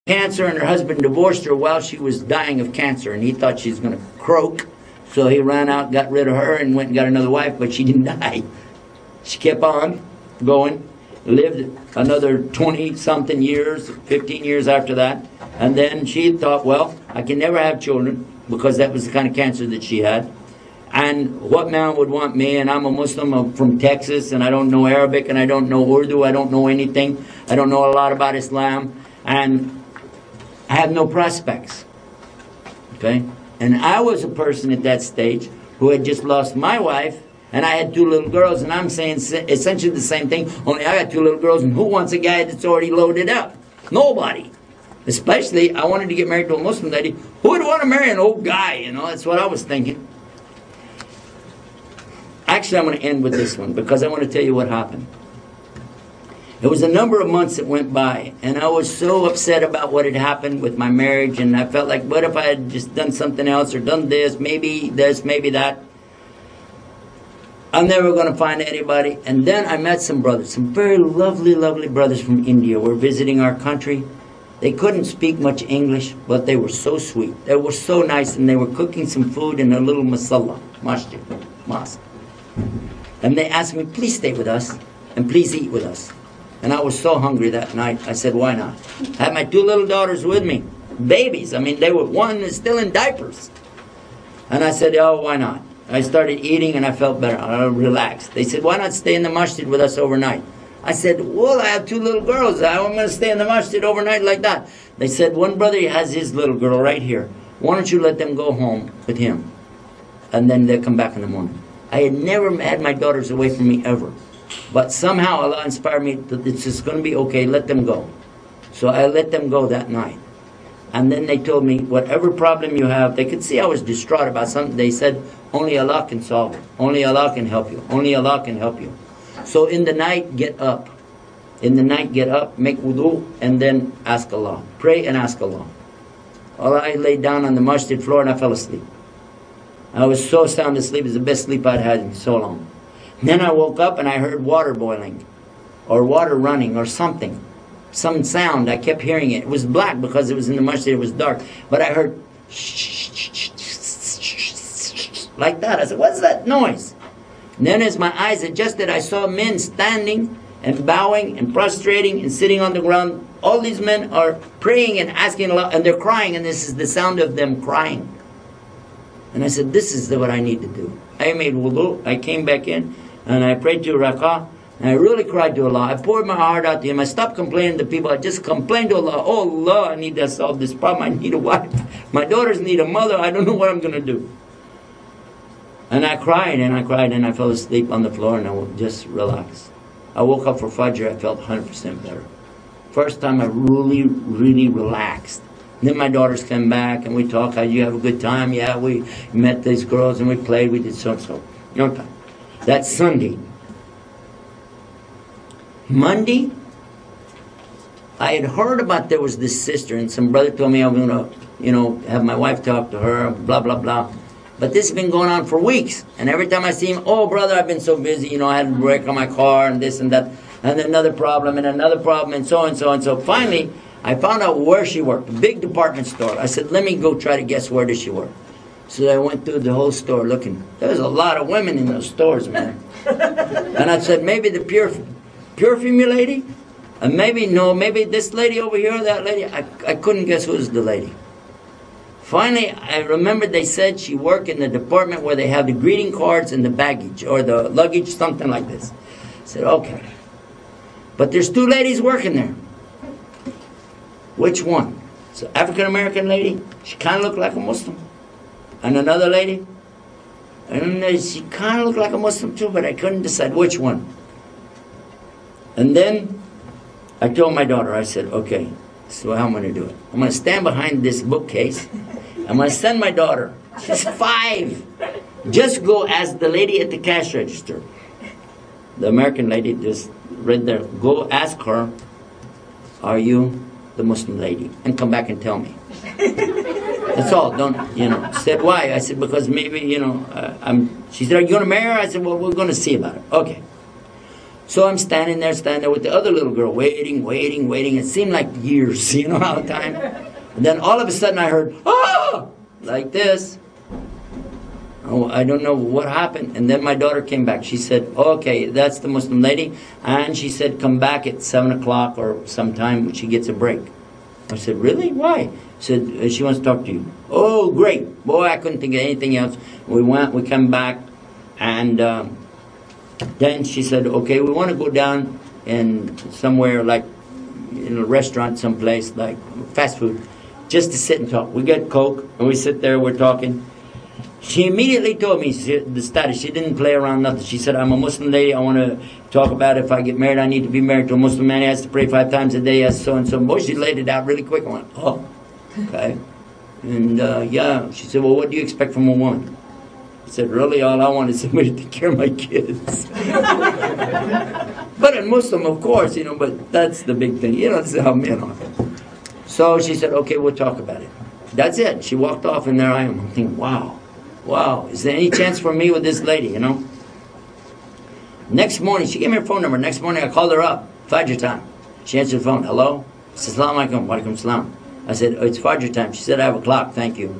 cancer, and her husband divorced her while she was dying of cancer, and he thought she was going to croak. So he ran out, got rid of her, and went and got another wife, but she didn't die. She kept on going, lived another 20-something years, 15 years after that. And then she thought, well, I can never have children, because that was the kind of cancer that she had. And what man would want me? And I'm a Muslim, I'm from Texas, and I don't know Arabic, and I don't know Urdu, I don't know anything. I don't know a lot about Islam, and I have no prospects. Okay? And I was a person at that stage who had just lost my wife, and I had 2 little girls, and I'm saying essentially the same thing, only I got 2 little girls, and who wants a guy that's already loaded up? Nobody. Especially, I wanted to get married to a Muslim lady. Who would want to marry an old guy? You know, that's what I was thinking. Actually, I'm going to end with this one, because I want to tell you what happened. It was a number of months that went by, and I was so upset about what had happened with my marriage, and I felt like, what if I had just done something else, or done this, maybe that. I'm never going to find anybody. And then I met some brothers, some very lovely, lovely brothers from India were visiting our country. They couldn't speak much English, but they were so sweet. They were so nice, and they were cooking some food in a little masjid, mosque. And they asked me, please stay with us, and please eat with us. And I was so hungry that night, I said, why not? I had my 2 little daughters with me, babies. I mean, they were, one is still in diapers. And I said, oh, why not? I started eating, and I felt better. I relaxed. They said, why not stay in the masjid with us overnight? I said, well, I have 2 little girls. I'm going to stay in the masjid overnight like that. They said, one brother has his little girl right here. Why don't you let them go home with him? And then they'll come back in the morning. I had never had my daughters away from me ever. But somehow Allah inspired me that it's just going to be okay, let them go. So I let them go that night. And then they told me, whatever problem you have, they could see I was distraught about something. They said, only Allah can solve it. Only Allah can help you. Only Allah can help you. So in the night, get up. In the night, get up, make wudu, and then ask Allah. Pray and ask Allah. I laid down on the masjid floor and I fell asleep. I was so sound asleep. It was the best sleep I'd had in so long. Then I woke up and I heard water boiling, or water running, or something. Some sound, I kept hearing it. It was black because it was in the masjid, it was dark. But I heard like that. I said, what's that noise? And then as my eyes adjusted, I saw men standing and bowing and prostrating and sitting on the ground. All these men are praying and asking Allah, and they're crying, and this is the sound of them crying. And I said, this is what I need to do. I made wudu, I came back in, and I prayed 2 rak'ah, and I really cried to Allah. I poured my heart out to Him. I stopped complaining to people. I just complained to Allah. Oh Allah, I need to solve this problem. I need a wife. My daughters need a mother. I don't know what I'm going to do. And I cried, and I cried, and I fell asleep on the floor, and I just relaxed. I woke up for Fajr. I felt 100% better. First time I really, really relaxed. And then my daughters came back, and we talked. You have a good time? Yeah, we met these girls, and we played. We did so-and-so. Okay. That's Sunday. Monday, I had heard about there was this sister, and some brother told me I'm going to, have my wife talk to her, blah, blah, blah. But this has been going on for weeks. And every time I see him, oh, brother, I've been so busy. I had a break on my car, and this and that, and another problem, and another problem, and so and so and so. Finally, I found out where she worked, a big department store. I said, let me go try to guess where does she work. So I went through the whole store looking. There's a lot of women in those stores, man. And I said, maybe the perfume lady? And maybe this lady over here, that lady. I couldn't guess who was the lady. Finally, I remembered they said she worked in the department where they have the greeting cards and the baggage, or the luggage, something like this. I said, okay. But there's 2 ladies working there. Which one? So African-American lady, she kind of looked like a Muslim. And another lady, and she kind of looked like a Muslim too, but I couldn't decide which one. And then I told my daughter, I said, okay, so how I'm going to do it. I'm going to stand behind this bookcase. I'm going to send my daughter. She's 5. Just go ask the lady at the cash register. The American lady just right there. Go ask her, are you the Muslim lady? And come back and tell me. That's all. Don't, Said, why? I said, because maybe, she said, are you going to marry her? I said, well, we're going to see about it. Okay. So I'm standing there with the other little girl, waiting. It seemed like years, you know, all the time. And then all of a sudden I heard, ah, like this. Oh, I don't know what happened. And then my daughter came back. She said, okay, that's the Muslim lady. And she said, come back at 7 o'clock or sometime when she gets a break. I said, really? Why? She said, she wants to talk to you. Oh, great. Boy, I couldn't think of anything else. We come back. And then she said, okay, we want to go down in somewhere like in a restaurant someplace, like fast food, just to sit and talk. We get Coke, and we sit there, we're talking. She immediately told me the status. She didn't play around nothing. She said, I'm a Muslim lady. I want to talk about if I get married, I need to be married to a Muslim man. He has to pray 5 times a day, as so-and-so. Boy, she laid it out really quick. I went, oh, okay. And yeah, she said, well, what do you expect from a woman? I said, really, all I want is somebody to take care of my kids. But a Muslim, of course, you know, but that's the big thing. You know, this is how men are. So she said, okay, we'll talk about it. That's it. She walked off, and there I am. I'm thinking, wow, is there any chance for me with this lady, you know? Next morning, she gave me her phone number. Next morning, I called her up, Fajr time. She answered the phone. Hello? I said, Assalamu alaikum. Wa alaikum salam. I said, oh, it's Fajr time. She said, I have a clock. Thank you.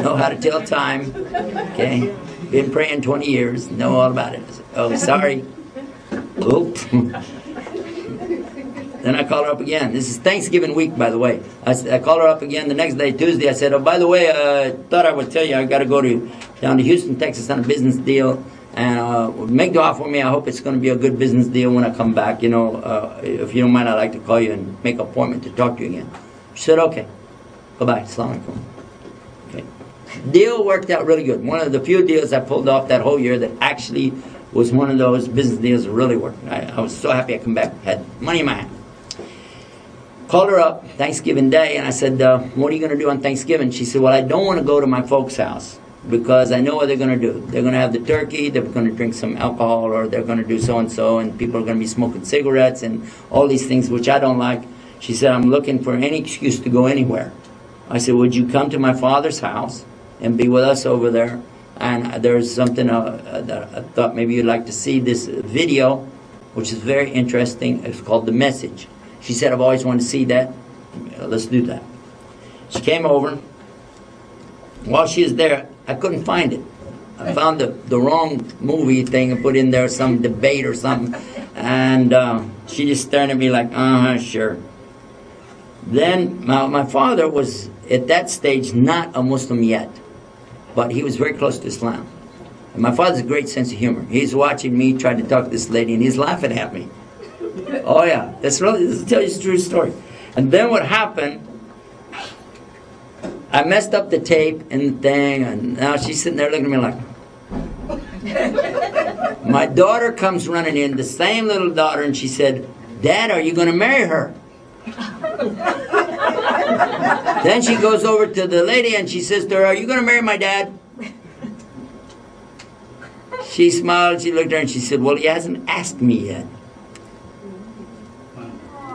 Know how to tell time. Okay. Been praying 20 years. Know all about it. I said, oh, sorry. Oop. Then I called her up again. This is Thanksgiving week, by the way. I called her up again the next day, Tuesday. I said, oh, by the way, I thought I would tell you I got to go down to Houston, Texas on a business deal. And make dua for me. I hope it's going to be a good business deal when I come back. You know, if you don't mind, I'd like to call you and make an appointment to talk to you again. She said, okay. Bye-bye. Assalamu alaikum. Okay. Deal worked out really good. One of the few deals I pulled off that whole year that actually was one of those business deals that really worked. I was so happy I come back. Had money in my hand. Called her up Thanksgiving Day, and I said, what are you going to do on Thanksgiving? She said, well, I don't want to go to my folks' house because I know what they're going to do. They're going to have the turkey, they're going to drink some alcohol, or they're going to do so-and-so, and people are going to be smoking cigarettes and all these things, which I don't like. She said, I'm looking for any excuse to go anywhere. I said, would you come to my father's house and be with us over there? And there's something that I thought maybe you'd like to see, this video, which is very interesting. It's called The Message. She said, I've always wanted to see that. Let's do that. She came over. While she was there, I couldn't find it. I found the wrong movie thing and put in there some debate or something. And she just stared at me like, sure. Then my father was, at that stage, not a Muslim yet. But he was very close to Islam. And my father has a great sense of humor. He's watching me try to talk to this lady, and he's laughing at me. Oh yeah, this will tell you the true story. And then what happened, I messed up the tape and the thing, and now she's sitting there looking at me like, my daughter comes running in, the same little daughter, and she said, Dad, are you going to marry her? Then she goes over to the lady and she says to her, are you going to marry my dad? She smiled, she looked at her and she said, well, he hasn't asked me yet.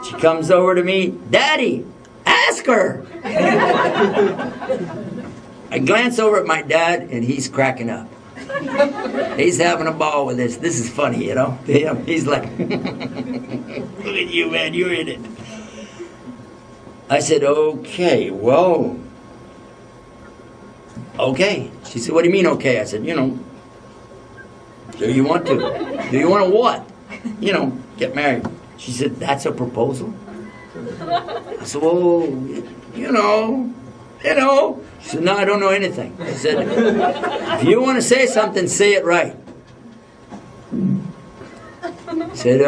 She comes over to me, Daddy, ask her. I glance over at my dad and he's cracking up. He's having a ball with this. This is funny, you know. He's like, look at you, man, you're in it. I said, okay, well, okay. She said, what do you mean, okay? I said, you know, do you want to? Do you want to what? You know, get married. She said, that's a proposal? I said, well, you know. She said, no, I don't know anything. I said, if you want to say something, say it right. I said,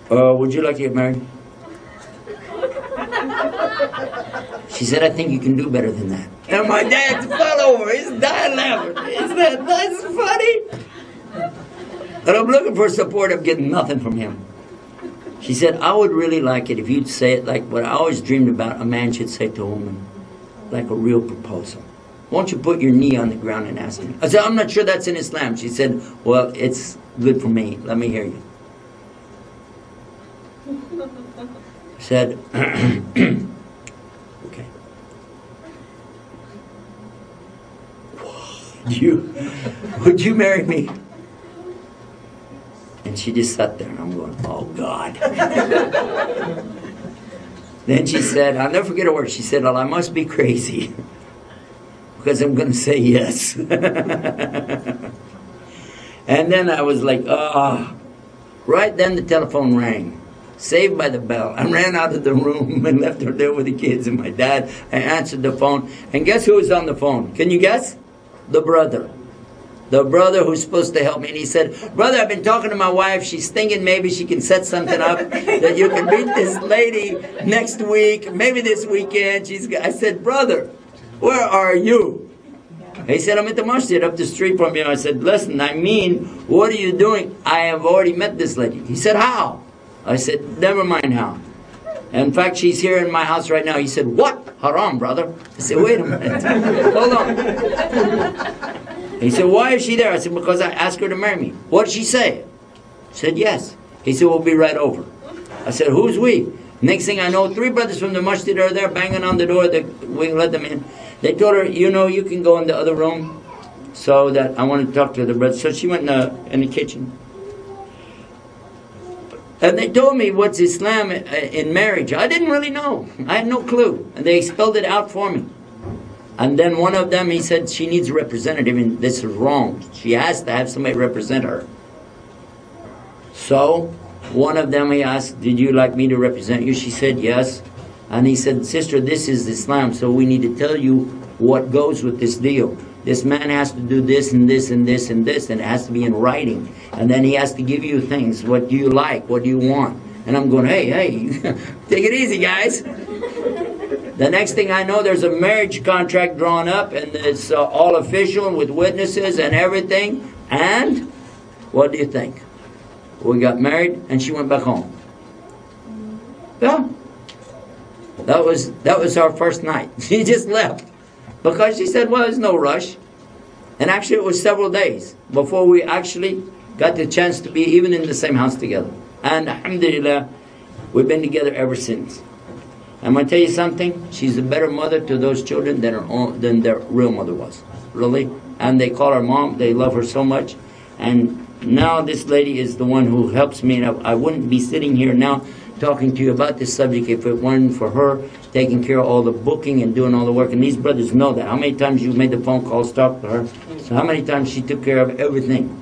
well, would you like to get married? She said, I think you can do better than that. And my dad fell over. He's dying laughing. That's funny. And I'm looking for support. I'm getting nothing from him. She said, I would really like it if you'd say it like what I always dreamed about a man should say to a woman, like a real proposal. Won't you put your knee on the ground and ask me? I said, I'm not sure that's in Islam. She said, well, it's good for me. Let me hear you. I said, okay. Would you marry me? And she just sat there, and I'm going, oh God. Then she said, I'll never forget a word. She said, well, I must be crazy, because I'm going to say yes. And then I was like, ah. Right then the telephone rang. Saved by the bell. I ran out of the room and left her there with the kids and my dad. I answered the phone. And guess who was on the phone? Can you guess? The brother. The brother who's supposed to help me. And he said, brother, I've been talking to my wife. She's thinking maybe she can set something up that you can meet this lady next week, maybe this weekend. I said, brother, where are you? He said, I'm at the masjid up the street from you. I said, listen, what are you doing? I have already met this lady. He said, how? I said, never mind how. In fact, she's here in my house right now. He said, what? Haram, brother. I said, wait a minute. Hold on. He said, why is she there? I said, because I asked her to marry me. What did she say? She said, yes. He said, we'll be right over. I said, who's we? Next thing I know, 3 brothers from the masjid are there banging on the door. We can let them in. They told her, you can go in the other room, so that I want to talk to the brothers. So she went in the kitchen. And they told me what's Islam in marriage. I didn't really know. I had no clue. And they spelled it out for me. And then one of them, he said, she needs a representative, and this is wrong. She has to have somebody represent her. So one of them, he asked, did you like me to represent you? She said, yes. And he said, sister, this is Islam, so we need to tell you what goes with this deal. This man has to do this and this and this and this, and it has to be in writing. And then he has to give you things. What do you like? What do you want? And I'm going, hey, take it easy, guys. The next thing I know, there's a marriage contract drawn up, and it's all official with witnesses and everything. And what do you think? We got married, and she went back home. Yeah. That was our first night. She just left. Because she said, well, there's no rush. And actually it was several days before we actually got the chance to be even in the same house together. And alhamdulillah, we've been together ever since. I'm going to tell you something. She's a better mother to those children than their real mother was. Really. And they call her mom. They love her so much. And now this lady is the one who helps me. And I wouldn't be sitting here now talking to you about this subject if it weren't for her taking care of all the booking and doing all the work. And these brothers know that. How many times you made the phone calls, talked to her? So how many times she took care of everything?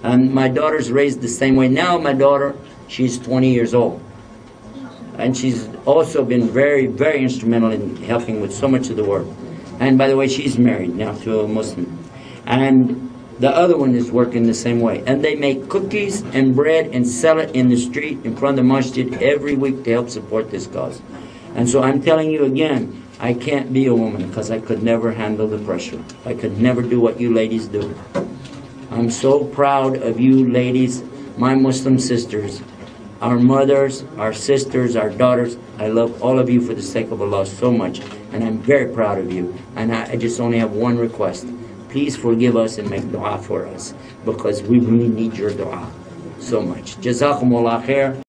And my daughter's raised the same way. Now my daughter, she's 20 years old. And she's also been very, very instrumental in helping with so much of the work. And by the way, she's married now to a Muslim. And the other one is working the same way. And they make cookies and bread and sell it in the street in front of the masjid every week to help support this cause. And so I'm telling you again, I can't be a woman because I could never handle the pressure. I could never do what you ladies do. I'm so proud of you ladies, my Muslim sisters, our mothers, our sisters, our daughters. I love all of you for the sake of Allah so much. And I'm very proud of you. And I just only have one request. Please forgive us and make dua for us, because we really need your dua so much. Jazakumullah khair.